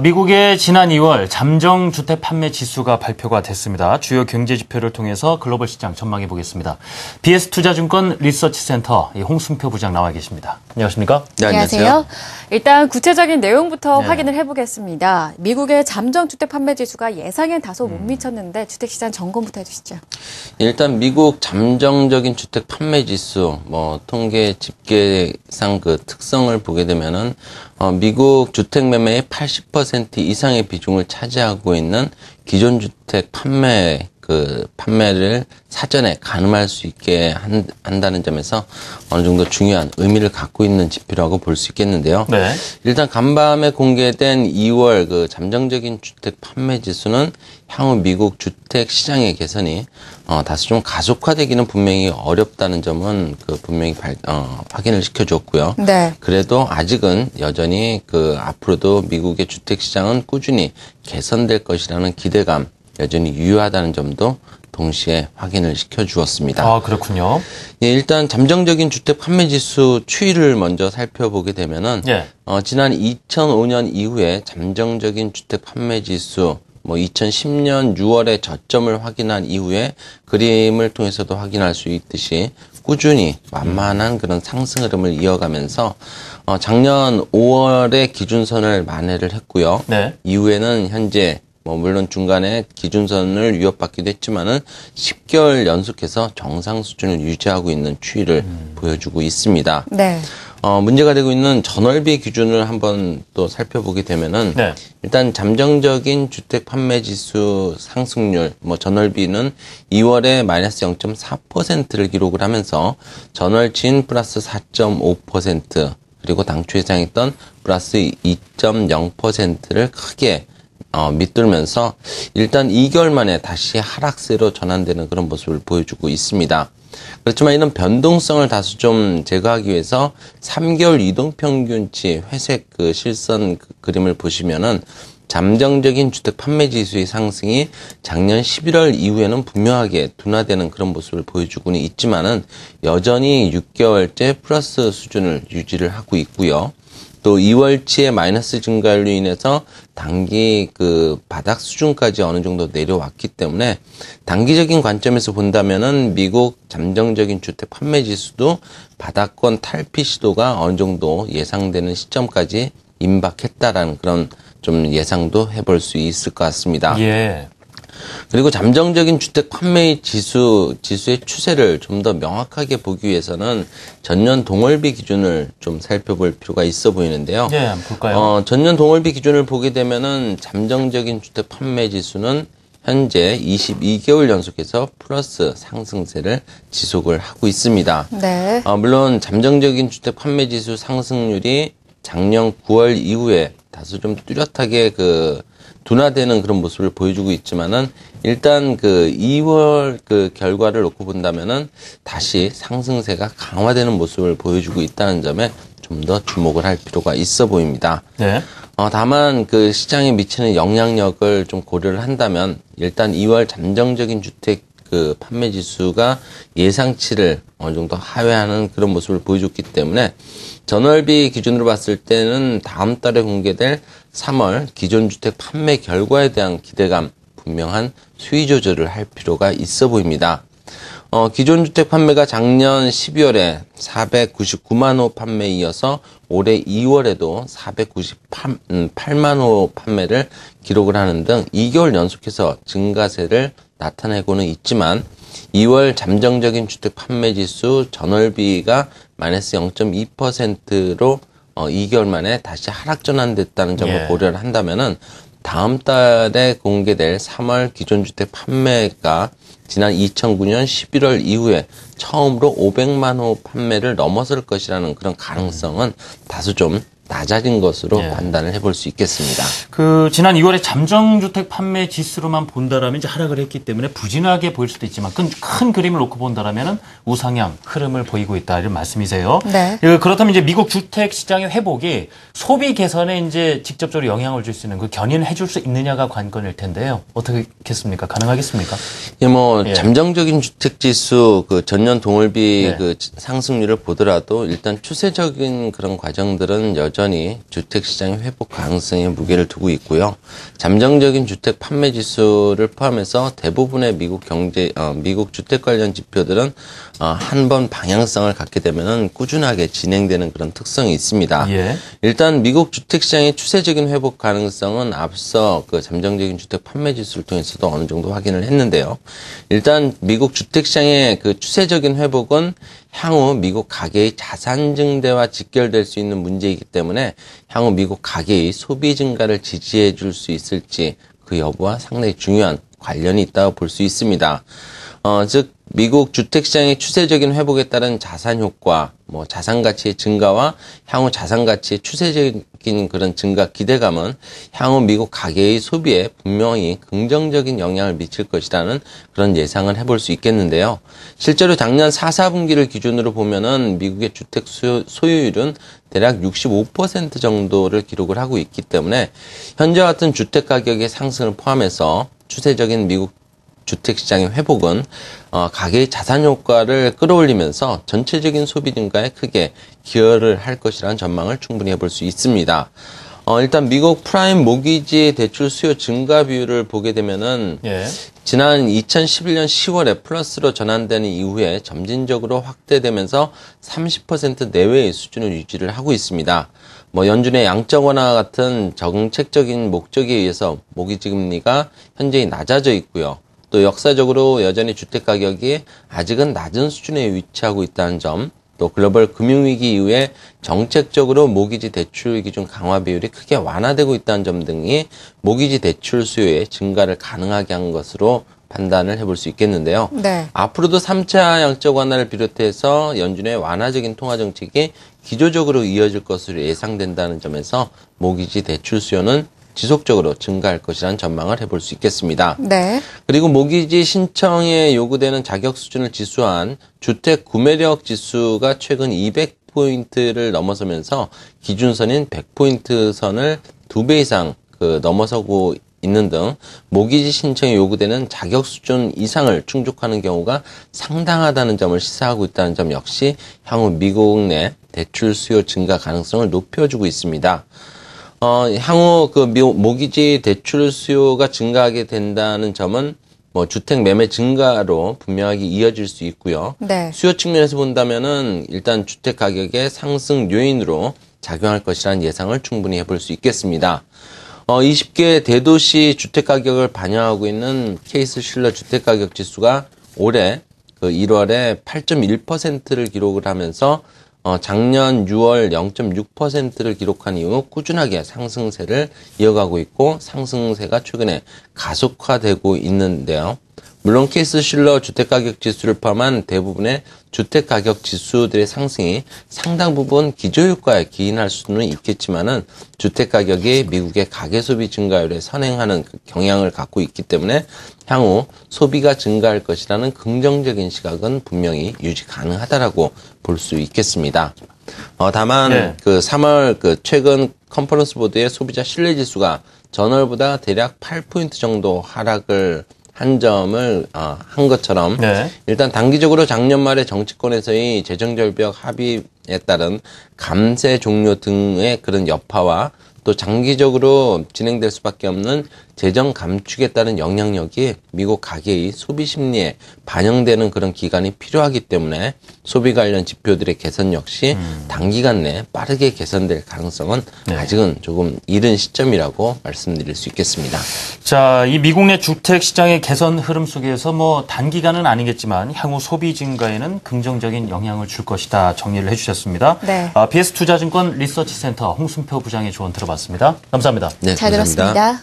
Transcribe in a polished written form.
미국의 지난 2월 잠정주택 판매 지수가 발표가 됐습니다. 주요 경제 지표를 통해서 글로벌 시장 전망해 보겠습니다. BS투자증권 리서치센터 홍순표 부장 나와 계십니다. 안녕하십니까? 네, 안녕하세요. 일단 구체적인 내용부터 확인을 해보겠습니다. 미국의 잠정주택 판매 지수가 예상엔 다소 못 미쳤는데 주택시장 점검부터 해주시죠. 일단 미국 잠정적인 주택 판매 지수, 통계 집계상 그 특성을 보게 되면은 미국 주택 매매의 80% 이상의 비중을 차지하고 있는 기존 주택 판매를 사전에 가늠할 수 있게 한다는 점에서 어느 정도 중요한 의미를 갖고 있는 지표라고 볼 수 있겠는데요. 네. 일단 간밤에 공개된 2월 그 잠정적인 주택 판매 지수는 향후 미국 주택 시장의 개선이 다소 좀 가속화되기는 분명히 어렵다는 점은 분명히 확인을 시켜줬고요. 네. 그래도 아직은 여전히 앞으로도 미국의 주택 시장은 꾸준히 개선될 것이라는 기대감 여전히 유효하다는 점도 동시에 확인을 시켜주었습니다. 아, 그렇군요. 예, 일단 잠정적인 주택 판매 지수 추이를 먼저 살펴보게 되면은 지난 2005년 이후에 잠정적인 주택 판매 지수 2010년 6월에 저점을 확인한 이후에 그림을 통해서도 확인할 수 있듯이 꾸준히 만만한 그런 상승 흐름을 이어가면서 작년 5월에 기준선을 만회를 했고요. 네. 이후에는 현재 물론 중간에 기준선을 위협받기도 했지만은 10개월 연속해서 정상 수준을 유지하고 있는 추이를 보여주고 있습니다. 네. 문제가 되고 있는 전월비 기준을 한번 또 살펴보게 되면은 일단 잠정적인 주택 판매 지수 상승률, 전월비는 2월에 마이너스 0.4%를 기록을 하면서 전월치인 플러스 4.5% 그리고 당초 예상했던 플러스 2.0%를 크게 밑돌면서 일단 2개월 만에 다시 하락세로 전환되는 그런 모습을 보여주고 있습니다. 그렇지만 이런 변동성을 다소 좀 제거하기 위해서 3개월 이동평균치 회색 실선 그림을 보시면은 잠정적인 주택 판매 지수의 상승이 작년 11월 이후에는 분명하게 둔화되는 그런 모습을 보여주고는 있지만은 여전히 6개월째 플러스 수준을 유지를 하고 있고요. 또 2월치의 마이너스 증가율로 인해서 단기 바닥 수준까지 어느 정도 내려왔기 때문에 단기적인 관점에서 본다면은 미국 잠정적인 주택 판매 지수도 바닥권 탈피 시도가 어느 정도 예상되는 시점까지 임박했다라는 그런 좀 예상도 해볼 수 있을 것 같습니다. 예. 그리고 잠정적인 주택 판매 지수의 추세를 좀 더 명확하게 보기 위해서는 전년 동월비 기준을 좀 살펴볼 필요가 있어 보이는데요. 네, 한번 볼까요? 전년 동월비 기준을 보게 되면은 잠정적인 주택 판매 지수는 현재 22개월 연속해서 플러스 상승세를 지속을 하고 있습니다. 네. 물론 잠정적인 주택 판매 지수 상승률이 작년 9월 이후에 다소 좀 뚜렷하게 둔화되는 그런 모습을 보여주고 있지만은 일단 2월 결과를 놓고 본다면은 다시 상승세가 강화되는 모습을 보여주고 있다는 점에 좀 더 주목을 할 필요가 있어 보입니다. 네. 다만 시장에 미치는 영향력을 좀 고려를 한다면 일단 2월 잠정적인 주택 판매 지수가 예상치를 어느 정도 하회하는 그런 모습을 보여줬기 때문에 전월비 기준으로 봤을 때는 다음 달에 공개될 3월 기존 주택 판매 결과에 대한 기대감 분명한 수위 조절을 할 필요가 있어 보입니다. 기존 주택 판매가 작년 12월에 499만 호 판매에 이어서 올해 2월에도 498만 호 판매를 기록을 하는 등 2개월 연속해서 증가세를 나타내고는 있지만 2월 잠정적인 주택 판매 지수 전월비가 마이너스 0.2%로 2개월 만에 다시 하락 전환됐다는 점을 고려를 한다면은 다음 달에 공개될 3월 기존 주택 판매가 지난 2009년 11월 이후에 처음으로 500만 호 판매를 넘어설 것이라는 그런 가능성은 다소 좀 낮아진 것으로 판단을 해볼 수 있겠습니다. 지난 2월에 잠정주택 판매 지수로만 본다라면 이제 하락을 했기 때문에 부진하게 보일 수도 있지만 큰 그림을 놓고 본다라면은 우상향 흐름을 보이고 있다 이런 말씀이세요. 네. 그렇다면 이제 미국 주택 시장의 회복이 소비 개선에 이제 직접적으로 영향을 줄 수 있는 견인을 해줄 수 있느냐가 관건일 텐데요. 어떻겠습니까? 가능하겠습니까? 잠정적인 주택 지수 전년 동월비 상승률을 보더라도 일단 추세적인 그런 과정들은 여전히 주택 시장의 회복 가능성에 무게를 두고 있고요. 잠정적인 주택 판매 지수를 포함해서 대부분의 미국 주택 관련 지표들은 한 번 방향성을 갖게 되면은 꾸준하게 진행되는 그런 특성이 있습니다. 일단 미국 주택 시장의 추세적인 회복 가능성은 앞서 잠정적인 주택 판매 지수를 통해서도 어느 정도 확인을 했는데요. 일단 미국 주택 시장의 추세적인 회복은 향후 미국 가계의 자산 증대와 직결될 수 있는 문제이기 때문에 향후 미국 가계의 소비 증가를 지지해 줄 수 있을지 그 여부와 상당히 중요한 관련이 있다고 볼 수 있습니다. 즉 미국 주택시장의 추세적인 회복에 따른 자산 효과, 자산 가치의 증가와 향후 자산 가치의 추세적인 그런 증가 기대감은 향후 미국 가계의 소비에 분명히 긍정적인 영향을 미칠 것이라는 그런 예상을 해볼 수 있겠는데요. 실제로 작년 4, 4분기를 기준으로 보면은 미국의 주택 소유율은 대략 65% 정도를 기록을 하고 있기 때문에 현재 같은 주택 가격의 상승을 포함해서 추세적인 미국 주택시장의 회복은 가계의 자산 효과를 끌어올리면서 전체적인 소비 증가에 크게 기여를 할 것이라는 전망을 충분히 해볼 수 있습니다. 일단 미국 프라임 모기지 대출 수요 증가 비율을 보게 되면은 지난 2011년 10월에 플러스로 전환되는 이후에 점진적으로 확대되면서 30% 내외의 수준을 유지를 하고 있습니다. 연준의 양적 완화 같은 정책적인 목적에 의해서 모기지 금리가 현저히 낮아져 있고요. 또 역사적으로 여전히 주택 가격이 아직은 낮은 수준에 위치하고 있다는 점, 또 글로벌 금융위기 이후에 정책적으로 모기지 대출 기준 강화 비율이 크게 완화되고 있다는 점 등이 모기지 대출 수요의 증가를 가능하게 한 것으로 판단을 해볼 수 있겠는데요. 앞으로도 3차 양적 완화를 비롯해서 연준의 완화적인 통화 정책이 기조적으로 이어질 것으로 예상된다는 점에서 모기지 대출 수요는 지속적으로 증가할 것이라는 전망을 해볼 수 있겠습니다. 그리고 모기지 신청에 요구되는 자격 수준을 지수한 주택 구매력 지수가 최근 200포인트를 넘어서면서 기준선인 100포인트 선을 2배 이상 넘어서고 있는 등 모기지 신청에 요구되는 자격 수준 이상을 충족하는 경우가 상당하다는 점을 시사하고 있다는 점 역시 향후 미국 내 대출 수요 증가 가능성을 높여주고 있습니다. 향후 모기지 대출 수요가 증가하게 된다는 점은 주택 매매 증가로 분명하게 이어질 수 있고요. 수요 측면에서 본다면은 일단 주택 가격의 상승 요인으로 작용할 것이라는 예상을 충분히 해볼 수 있겠습니다. 20개 대도시 주택 가격을 반영하고 있는 케이스 실러 주택 가격 지수가 올해 1월에 8.1%를 기록을 하면서 작년 6월 0.6%를 기록한 이후 꾸준하게 상승세를 이어가고 있고 상승세가 최근에 가속화되고 있는데요. 물론 케이스 실러 주택가격 지수를 포함한 대부분의 주택가격 지수들의 상승이 상당 부분 기저효과에 기인할 수는 있겠지만은 주택가격이 미국의 가계소비 증가율에 선행하는 경향을 갖고 있기 때문에 향후 소비가 증가할 것이라는 긍정적인 시각은 분명히 유지 가능하다라고 볼 수 있겠습니다. 다만 3월 최근 컨퍼런스 보드의 소비자 신뢰지수가 전월보다 대략 8포인트 정도 하락을 한 점을 한 것처럼 일단 단기적으로 작년 말에 정치권에서의 재정절벽 합의에 따른 감세 종료 등의 그런 여파와 또 장기적으로 진행될 수밖에 없는 재정 감축에 따른 영향력이 미국 가계의 소비 심리에 반영되는 그런 기간이 필요하기 때문에 소비 관련 지표들의 개선 역시 단기간 내에 빠르게 개선될 가능성은 아직은 조금 이른 시점이라고 말씀드릴 수 있겠습니다. 자, 이 미국 내 주택 시장의 개선 흐름 속에서 단기간은 아니겠지만 향후 소비 증가에는 긍정적인 영향을 줄 것이다 정리를 해주셨습니다. BS투자증권 리서치센터 홍순표 부장의 조언 들어봤습니다. 감사합니다. 잘 들었습니다.